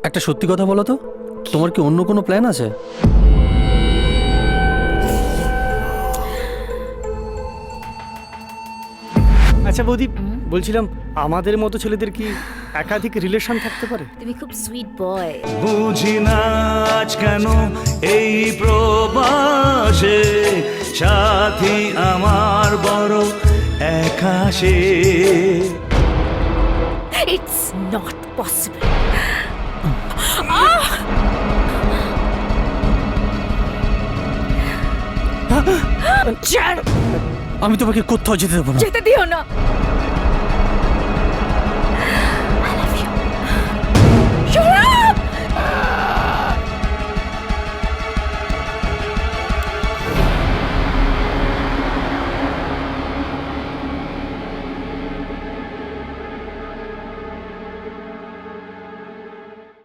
একটা সত্যি কথা বলো তো, তোমার কি অন্য কোনো প্ল্যান আছে? আচ্ছা বৌদি, বলছিলাম আমাদের মতো ছেলেদের কি একাধিক রিলেশন থাকতে পারে? তুমি খুব সুইট বয়। বুঝি না আজ কেন এই প্রবাসে সাথী আমার বড় একা সে। It's not possible. আমি তোমাকে কোথাও যেতে দেবো না। যেতে দিও না।